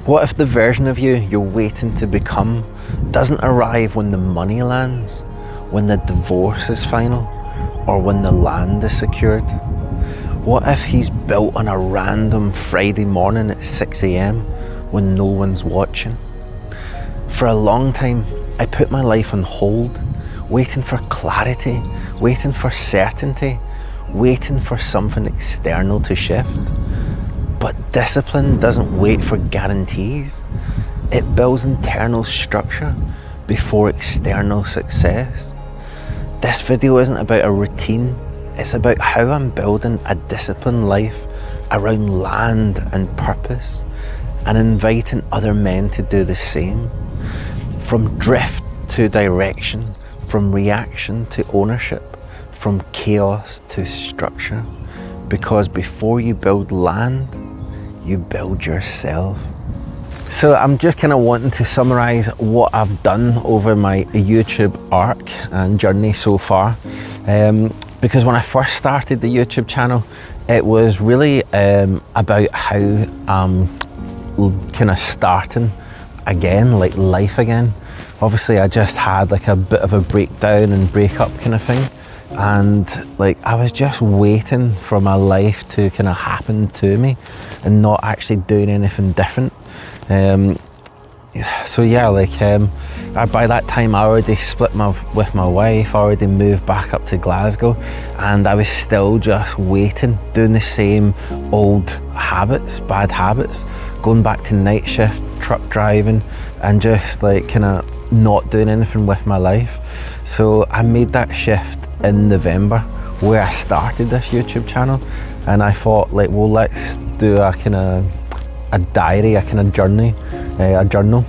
What if the version of you you're waiting to become doesn't arrive when the money lands, when the divorce is final, or when the land is secured? What if he's built on a random Friday morning at 6 a.m. when no one's watching? For a long time, I put my life on hold, waiting for clarity, waiting for certainty, waiting for something external to shift. But discipline doesn't wait for guarantees. It builds internal structure before external success. This video isn't about a routine, it's about how I'm building a disciplined life around land and purpose, and inviting other men to do the same. From drift to direction, from reaction to ownership, from chaos to structure. Because before you build land, you build yourself. So I'm just kind of wanting to summarize what I've done over my YouTube arc and journey so far. Because when I first started the YouTube channel, it was really about how I'm kind of starting again, like life again. Obviously I just had like a bit of a breakdown and breakup kind of thing. And like I was just waiting for my life to kind of happen to me and not actually doing anything different. So yeah, like by that time I already split with my wife, I already moved back up to Glasgow, and I was still just waiting, doing the same old habits, bad habits, going back to night shift, truck driving, and just like kind of not doing anything with my life. So I made that shift in November, where I started this YouTube channel, and I thought like, well, let's do a kind of a diary, a kind of journey, a journal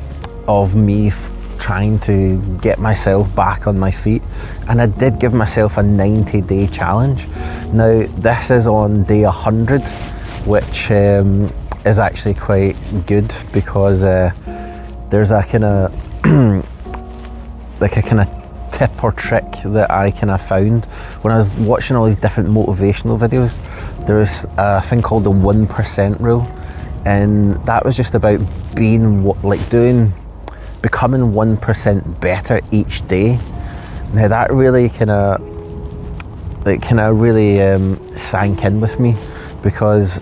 of me trying to get myself back on my feet. And I did give myself a 90-day challenge. Now this is on day 100, which is actually quite good, because there's a kind of like a kind of tip or trick that I kind of found when I was watching all these different motivational videos. There's a thing called the 1% rule, and that was just about being becoming 1% better each day. Now that really kind of really sank in with me, because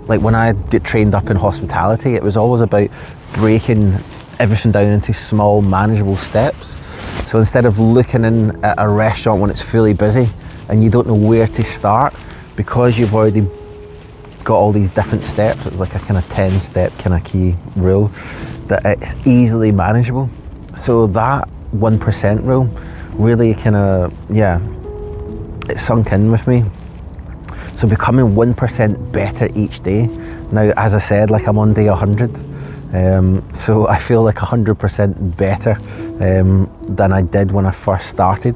like when I get trained up in hospitality, it was always about breaking everything down into small manageable steps. So instead of looking in at a restaurant when it's fully busy and you don't know where to start, because you've already got all these different steps, it's like a kind of 10-step kind of key rule, that it's easily manageable. So that 1% rule really kind of, yeah, it sunk in with me. So becoming 1% better each day. Now, as I said, like I'm on day 100. So I feel like 100% better than I did when I first started,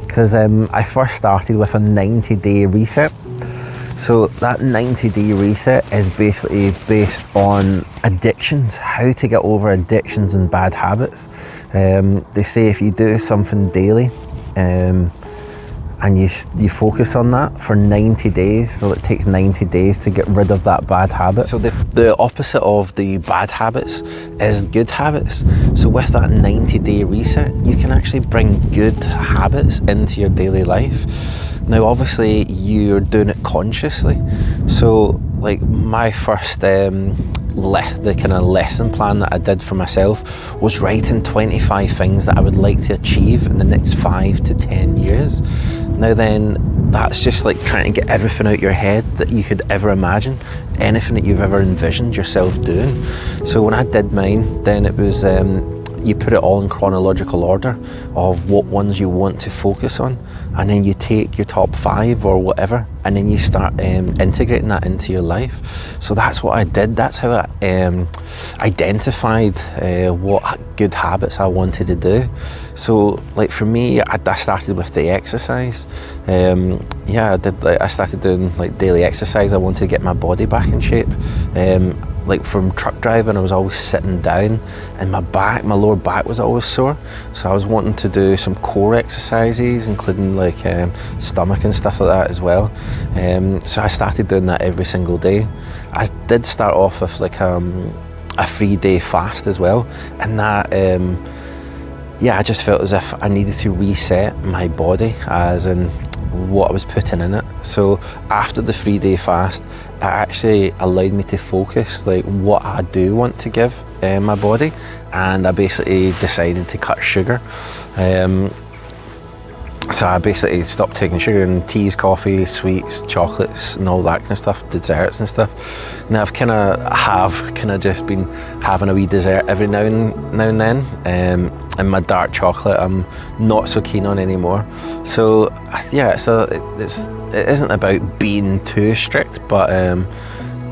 because I first started with a 90-day reset. So that 90-day reset is basically based on addictions, how to get over addictions and bad habits. They say if you do something daily and you focus on that for 90 days, so it takes 90 days to get rid of that bad habit. So the opposite of the bad habits is good habits. So with that 90-day reset, you can actually bring good habits into your daily life. Now obviously you're doing it consciously. So like my first the kind of lesson plan that I did for myself was writing 25 things that I would like to achieve in the next 5 to 10 years. Now then, that's just like trying to get everything out your head that you could ever imagine, anything that you've ever envisioned yourself doing. So when I did mine, then it was you put it all in chronological order of what ones you want to focus on, and then you take your top 5 or whatever, and then you start integrating that into your life. So that's what I did. That's how I identified what good habits I wanted to do. So like for me, I started with the exercise. I started doing like daily exercise. I wanted to get my body back in shape. Like from truck driving, I was always sitting down, and my lower back was always sore. So I was wanting to do some core exercises, including like stomach and stuff like that as well. So I started doing that every single day. I did start off with like a 3-day fast as well, and that I just felt as if I needed to reset my body, as in what I was putting in it. So after the 3-day fast, it actually allowed me to focus like what I do want to give my body, and I basically decided to cut sugar. So I basically stopped taking sugar in teas, coffee, sweets, chocolates and all that kind of stuff, desserts and stuff. Now I've kind of just been having a wee dessert every now and then, and my dark chocolate I'm not so keen on anymore. So yeah, it isn't about being too strict, but it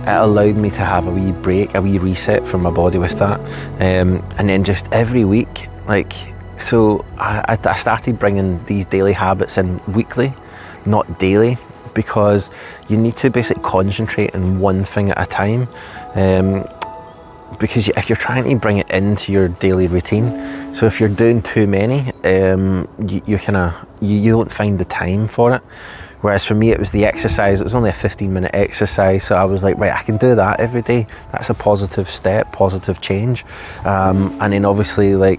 allowed me to have a wee break, a wee reset for my body with that, and then just every week, like, so I started bringing these daily habits in weekly, not daily, because you need to basically concentrate on one thing at a time, because if you're trying to bring it into your daily routine, so if you're doing too many, you don't find the time for it. Whereas for me, it was the exercise. It was only a 15-minute exercise, so I was like, right, I can do that every day. That's a positive step, positive change. And then obviously, like,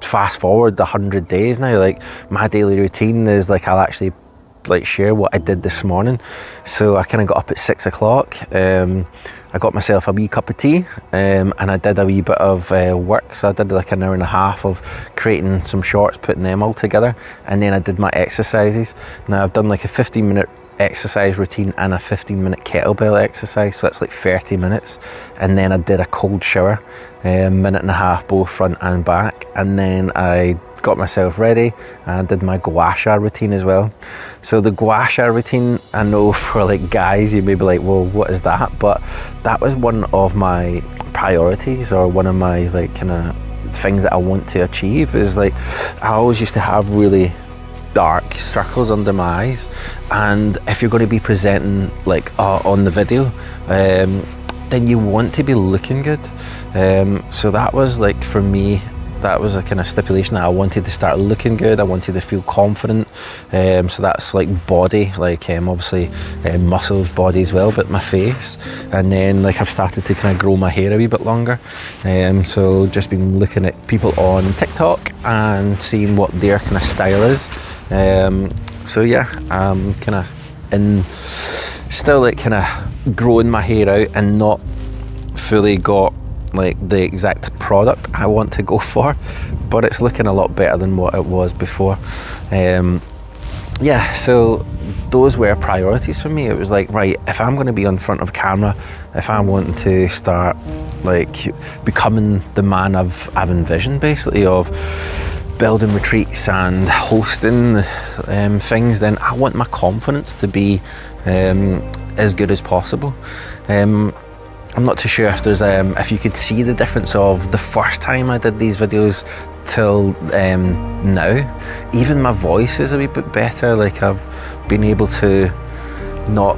fast forward the 100 days now, like, my daily routine is like, I'll actually like share what I did this morning. So I kind of got up at 6 o'clock. I got myself a wee cup of tea, and I did a wee bit of work. So I did like an hour and a half of creating some shorts, putting them all together, and then I did my exercises. Now I've done like a 15-minute exercise routine and a 15-minute kettlebell exercise, so that's like 30 minutes. And then I did a cold shower, minute and a half both front and back, and then I got myself ready and did my gua sha routine as well. So the gua sha routine, I know for like guys, you may be like, well, what is that? But that was one of my priorities, or one of my like kind of things that I want to achieve. Is like, I always used to have really dark circles under my eyes, and if you're going to be presenting like on the video, then you want to be looking good. So that was like, for me, that was a kind of stipulation that I wanted to start looking good. I wanted to feel confident. So that's like body, like obviously muscles, body as well, but my face. And then like I've started to kind of grow my hair a wee bit longer. So just been looking at people on TikTok and seeing what their kind of style is. So yeah, I'm kind of still like kind of growing my hair out and not fully got like the exact product I want to go for, but it's looking a lot better than what it was before. Yeah, so those were priorities for me. It was like, right, if I'm going to be on front of camera, if I want to start like becoming the man I've envisioned, basically, of building retreats and hosting things, then I want my confidence to be as good as possible. I'm not too sure if there's if you could see the difference of the first time I did these videos till now. Even my voice is a wee bit better. Like, I've been able to not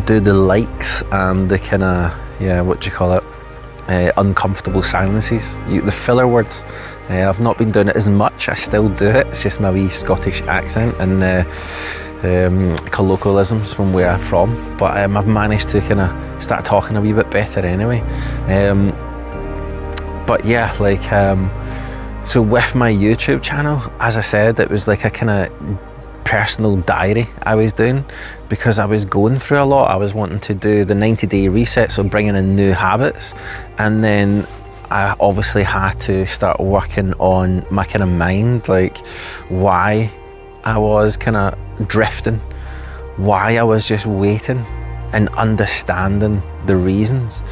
do the likes and the kind of, what do you call it, uncomfortable silences, the filler words. I've not been doing it as much. I still do it. It's just my wee Scottish accent and colloquialisms from where I'm from, but I've managed to kind of start talking a wee bit better anyway. But yeah, like, so with my YouTube channel, as I said, it was like a kind of personal diary I was doing, because I was going through a lot. I was wanting to do the 90-day reset, so bringing in new habits, and then I obviously had to start working on my kind of mind, like why I was kind of drifting, why I was just waiting, and understanding the reasons.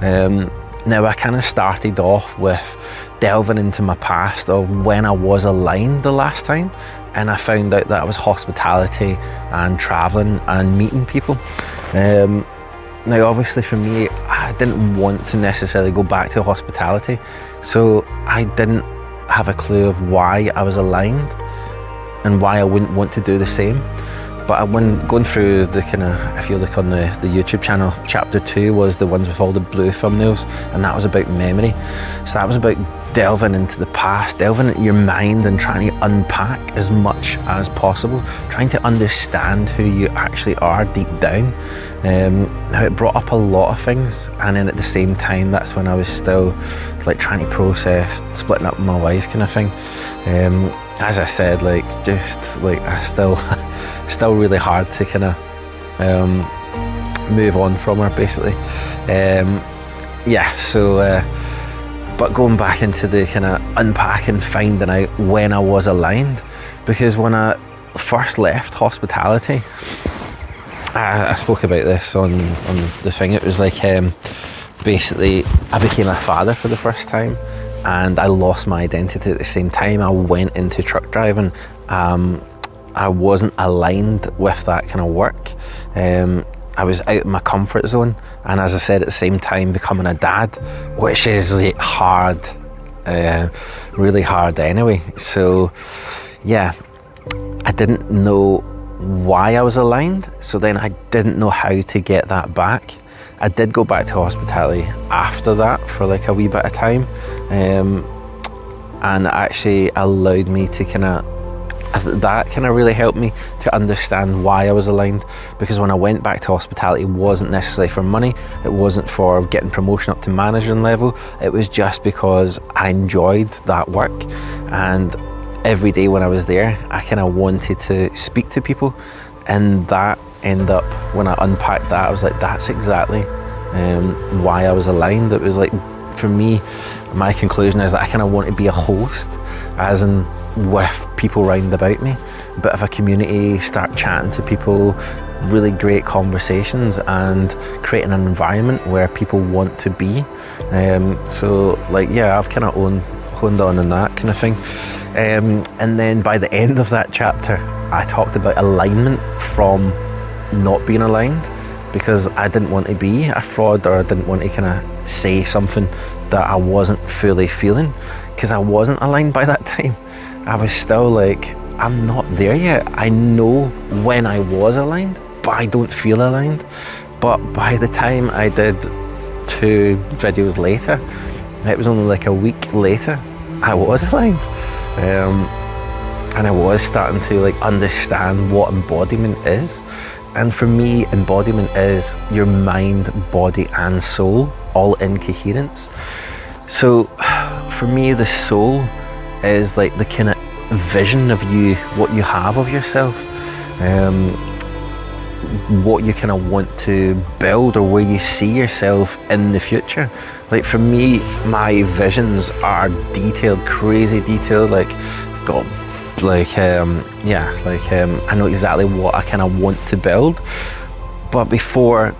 Now I kind of started off with delving into my past of when I was aligned the last time, and I found out that it was hospitality and traveling and meeting people. Now obviously for me, I didn't want to necessarily go back to hospitality, so I didn't have a clue of why I was aligned and why I wouldn't want to do the same. But when going through the kind of, if you look on the YouTube channel, chapter 2 was the ones with all the blue thumbnails, and that was about memory. So that was about delving into the past, delving into your mind and trying to unpack as much as possible, trying to understand who you actually are deep down. Now it brought up a lot of things, and then at the same time, that's when I was still like trying to process splitting up with my wife kind of thing. As I said, like just like I still really hard to kind of move on from her, basically. But going back into the kind of unpacking, finding out when I was aligned, because when I first left hospitality, I spoke about this on the thing. It was like basically I became a father for the first time, and I lost my identity at the same time. I went into truck driving. I wasn't aligned with that kind of work. I was out of my comfort zone, and as I said, at the same time becoming a dad, which is like hard, really hard anyway. So yeah, I didn't know why I was aligned, so then I didn't know how to get that back. I did go back to hospitality after that for like a wee bit of time, and actually allowed me to that really helped me to understand why I was aligned. Because when I went back to hospitality, it wasn't necessarily for money, it wasn't for getting promotion up to managing level, it was just because I enjoyed that work, and every day when I was there I kind of wanted to speak to people, and that ended up, when I unpacked that, I was like, that's exactly why I was aligned. It was like, for me, my conclusion is that I kind of want to be a host, as in with people round about me, a bit of a community, start chatting to people, really great conversations, and creating an environment where people want to be. So like, yeah, I've kind of honed on that kind of thing. And then by the end of that chapter, I talked about alignment from not being aligned, because I didn't want to be a fraud, or I didn't want to kind of say something that I wasn't fully feeling, because I wasn't aligned by that time. I was still like, I'm not there yet. I know when I was aligned, but I don't feel aligned. But by the time I did 2 videos later, it was only like a week later, I was aligned. And I was starting to like understand what embodiment is. And for me, embodiment is your mind, body and soul all in coherence. So for me, the soul is like the kind of vision of you, what you have of yourself, what you kind of want to build, or where you see yourself in the future. Like for me, my visions are detailed, crazy detailed. Like I've got like I know exactly what I kind of want to build. But before,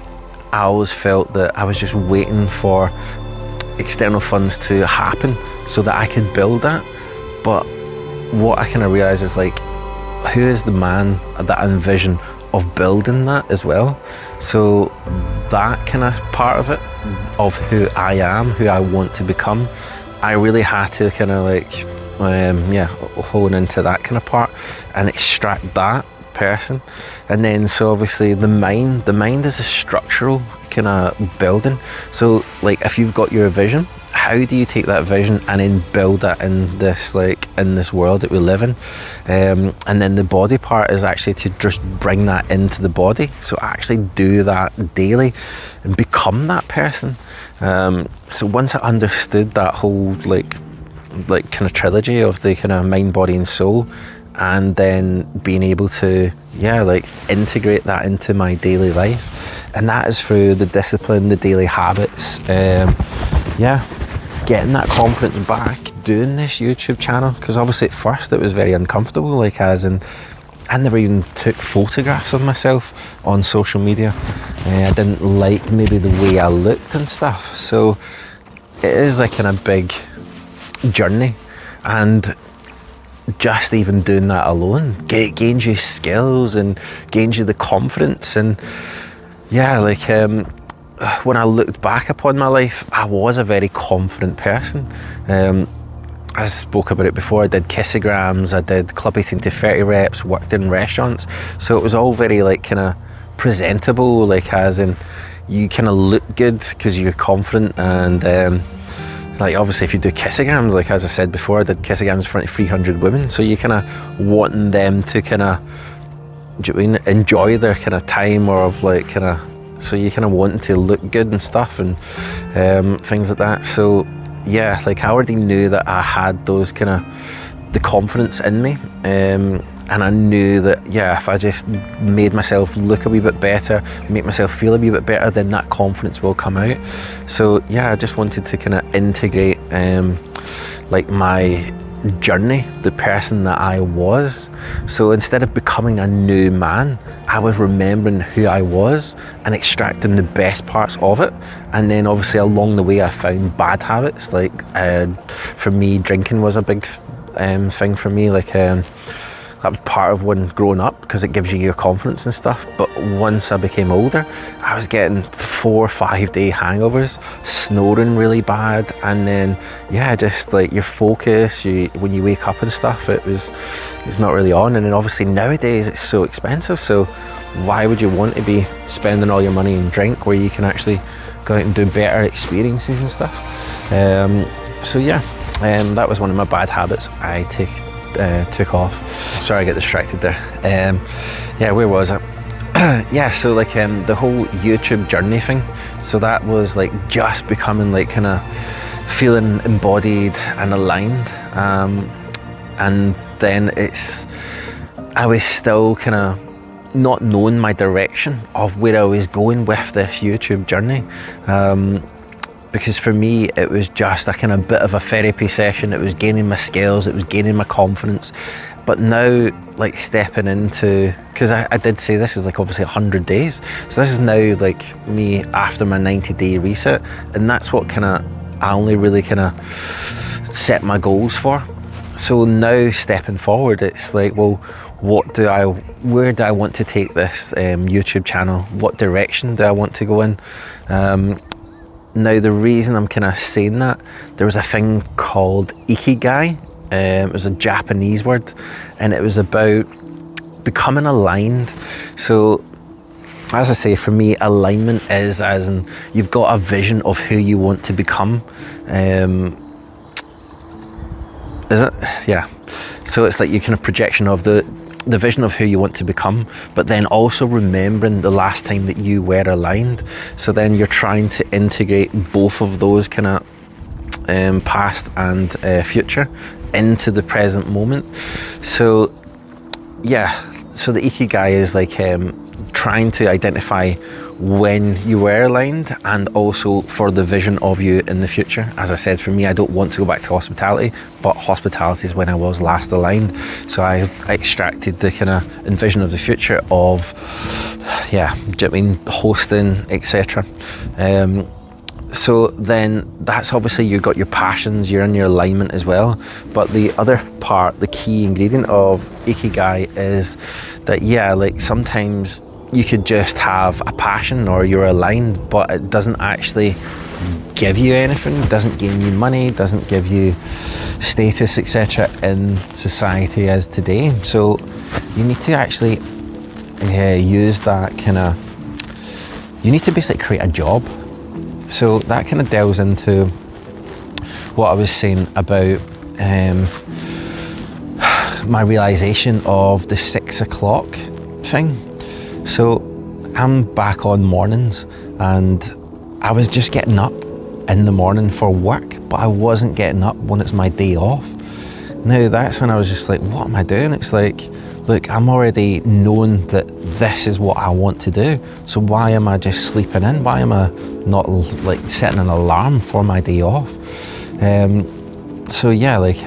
I always felt that I was just waiting for external funds to happen so that I could build that. But what I kind of realised is like, who is the man that I envision of building that as well? So that kind of part of it, of who I am, who I want to become, I really had to kind of like hone into that kind of part and extract that person. And then so obviously the mind is a structural kind of building. So like, if you've got your vision, how do you take that vision and then build that in this world that we live in? And then the body part is actually to just bring that into the body. So actually do that daily and become that person. So once I understood that whole like kind of trilogy of the kind of mind, body and soul, and then being able to integrate that into my daily life, and that is through the discipline, the daily habits, getting that confidence back doing this YouTube channel. Because obviously at first it was very uncomfortable, like as in I never even took photographs of myself on social media. I didn't like maybe the way I looked and stuff, so it is like in a big journey. And just even doing that alone gains you skills and gains you the confidence. And when I looked back upon my life, I was a very confident person. I spoke about it before, I did kissograms, I did club 18 to 30 reps, worked in restaurants. So it was all very like kind of presentable, like as in you kind of look good because you're confident. And like obviously if you do kissograms, like as I said before, I did kissograms in front of 300 women. So you kind of wanting them to kind of, do you know what I mean, enjoy their kind of time, or of like kind of, so you kind of wanting to look good and stuff, and things like that. So yeah, like I already knew that I had those kind of, the confidence in me, and I knew that, yeah, if I just made myself look a wee bit better, make myself feel a wee bit better, then that confidence will come out. So yeah, I just wanted to kind of integrate like my journey, the person that I was. So instead of becoming a new man, I was remembering who I was and extracting the best parts of it. And then obviously along the way I found bad habits, like for me drinking was a big thing for me, like that was part of when growing up, because it gives you your confidence and stuff. But once I became older, I was getting 4 or 5 day hangovers, snoring really bad, and then yeah, just like your focus, when you wake up and stuff, it's not really on. And then obviously nowadays it's so expensive, so why would you want to be spending all your money in drink where you can actually go out and do better experiences and stuff? So yeah, that was one of my bad habits I took off. Sorry, I get distracted there. Yeah, where was it? Yeah, so like the whole YouTube journey thing, so that was like just becoming like kind of feeling embodied and aligned, and then I was still kind of not knowing my direction of where I was going with this YouTube journey, because for me it was just a kind of bit of a therapy session. It was gaining my skills, it was gaining my confidence. But now, like stepping into, because I did say this is like obviously 100 days, so this is now like me after my 90-day reset, and that's what kind of I only really kind of set my goals for. So now stepping forward, it's like, well, where do I want to take this YouTube channel? What direction do I want to go in? Now the reason I'm kind of saying that, there was a thing called Ikigai. It was a Japanese word, and it was about becoming aligned. So as I say, for me, alignment is as in you've got a vision of who you want to become. Is it? Yeah. So it's like your kind of projection of the vision of who you want to become, but then also remembering the last time that you were aligned. So then you're trying to integrate both of those kind of past and future into the present moment. So yeah, so the Ikigai is like trying to identify when you were aligned, and also for the vision of you in the future. As I said, for me, I don't want to go back to hospitality, but hospitality is when I was last aligned. So I extracted the kind of envision of the future of, yeah, do you know what I mean, hosting, etc. So then that's obviously, you've got your passions, you're in your alignment as well. But the other part, the key ingredient of Ikigai is that, yeah, like sometimes you could just have a passion or you're aligned, but it doesn't actually give you anything, doesn't gain you money, doesn't give you status, etc. in society as today. So you need to actually use that kind of, you need to basically create a job. So that kind of delves into what I was saying about my realization of the 6 o'clock thing. So I'm back on mornings, and I was just getting up in the morning for work, but I wasn't getting up when it's my day off. Now that's when I was just like, what am I doing? It's like, look, I'm already knowing that this is what I want to do. So why am I just sleeping in? Why am I not like setting an alarm for my day off? So yeah, like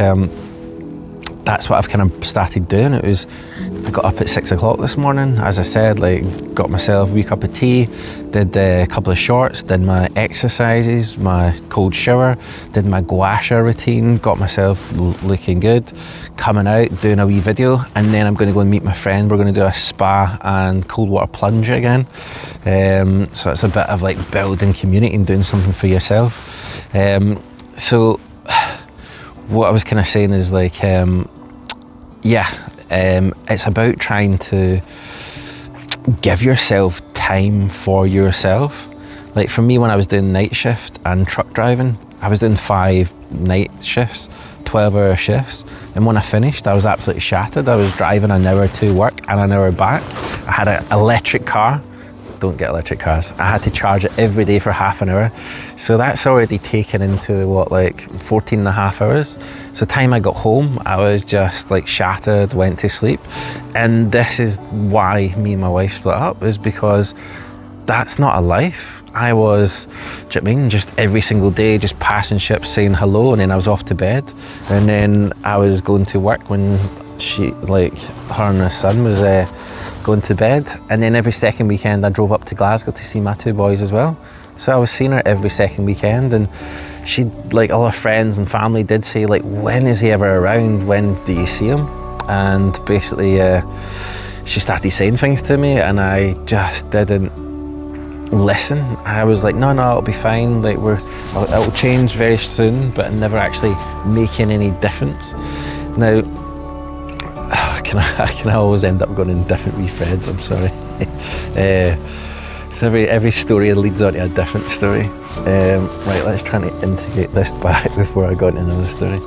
that's what I've kind of started doing. I got up at 6 o'clock this morning, as I said, like got myself a wee cup of tea, did a couple of shorts, did my exercises, my cold shower, did my gua sha routine, got myself looking good, coming out, doing a wee video, and then I'm going to go and meet my friend. We're going to do a spa and cold water plunge again. So it's a bit of like building community and doing something for yourself. So what I was kind of saying is like, it's about trying to give yourself time for yourself. Like for me, when I was doing night shift and truck driving, I was doing 5 night shifts, 12-hour shifts, and when I finished, I was absolutely shattered. I was driving an hour to work and an hour back. I had an electric car. Don't get electric cars. I had to charge it every day for half an hour. So that's already taken into what, like 14 and a half hours. So the time I got home, I was just like shattered, went to sleep. And this is why me and my wife split up, is because that's not a life. I was, do you know what I mean, just every single day, just passing ships, saying hello, and then I was off to bed. And then I was going to work when she, like, her and her son was going to bed. And then every second weekend I drove up to Glasgow to see my 2 boys as well. So I was seeing her every second weekend, and she, like, all her friends and family did say, like, when is he ever around? When do you see him? And basically she started saying things to me, and I just didn't listen. I was like, no, it'll be fine, like it'll change very soon, but never actually making any difference. Now, can I always end up going in different wee threads, I'm sorry. So every story leads on to a different story. Right, let's try to integrate this back before I go into another story.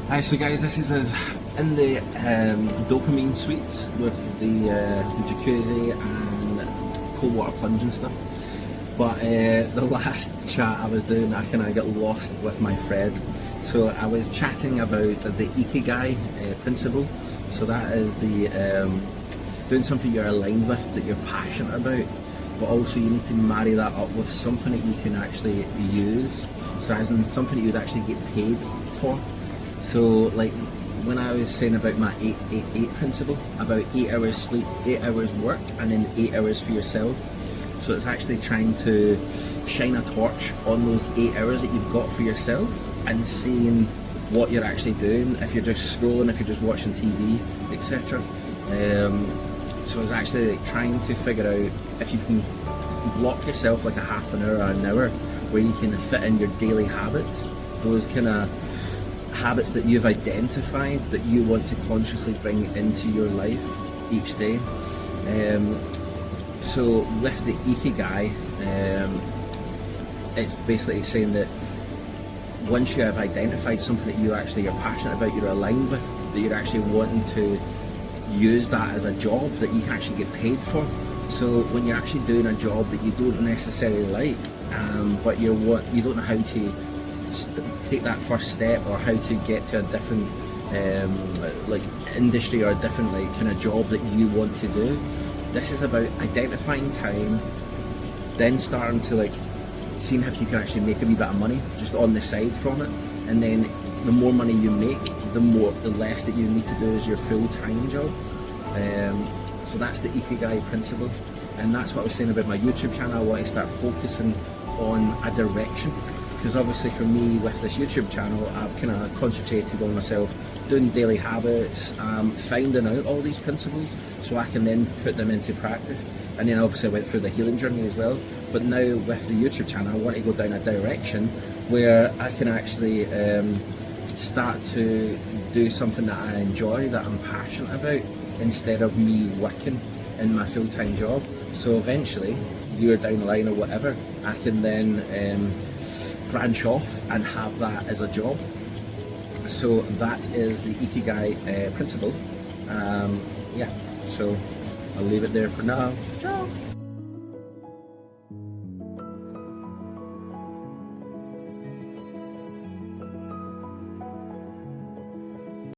Hi, so guys, this is us in the dopamine suite with the jacuzzi and cold water plunge and stuff. But the last chat I was doing, I kind of got lost with my thread. So I was chatting about the Ikigai principle. So that is the doing something you're aligned with, that you're passionate about, but also you need to marry that up with something that you can actually use. So as in something that you'd actually get paid for. So like when I was saying about my 8-8-8 principle, about 8 hours sleep, 8 hours work, and then 8 hours for yourself. So it's actually trying to shine a torch on those 8 hours that you've got for yourself and seeing what you're actually doing, if you're just scrolling, if you're just watching TV, etc. So it's actually like trying to figure out if you can block yourself like a half an hour or an hour where you can fit in your daily habits, those kind of habits that you've identified that you want to consciously bring into your life each day. So with the Ikigai, it's basically saying that once you have identified something that you're passionate about, you're aligned with, that you're actually wanting to use that as a job that you can actually get paid for. So when you're actually doing a job that you don't necessarily like, but you don't know how to take that first step or how to get to a different like industry or a different like kind of job that you want to do. This is about identifying time, then starting to like seeing if you can actually make a wee bit of money just on the side from it, and then the more money you make, the less that you need to do as your full-time job. So that's the Ikigai principle, and that's what I was saying about my YouTube channel. I want to start focusing on a direction, because obviously for me with this YouTube channel, I've kind of concentrated on myself doing daily habits, finding out all these principles so I can then put them into practice. And then obviously I went through the healing journey as well. But now with the YouTube channel, I want to go down a direction where I can actually start to do something that I enjoy, that I'm passionate about, instead of me working in my full-time job. So eventually, year down the line or whatever, I can then branch off and have that as a job. So that is the Ikigai principle. Yeah, so I'll leave it there for now. Ciao.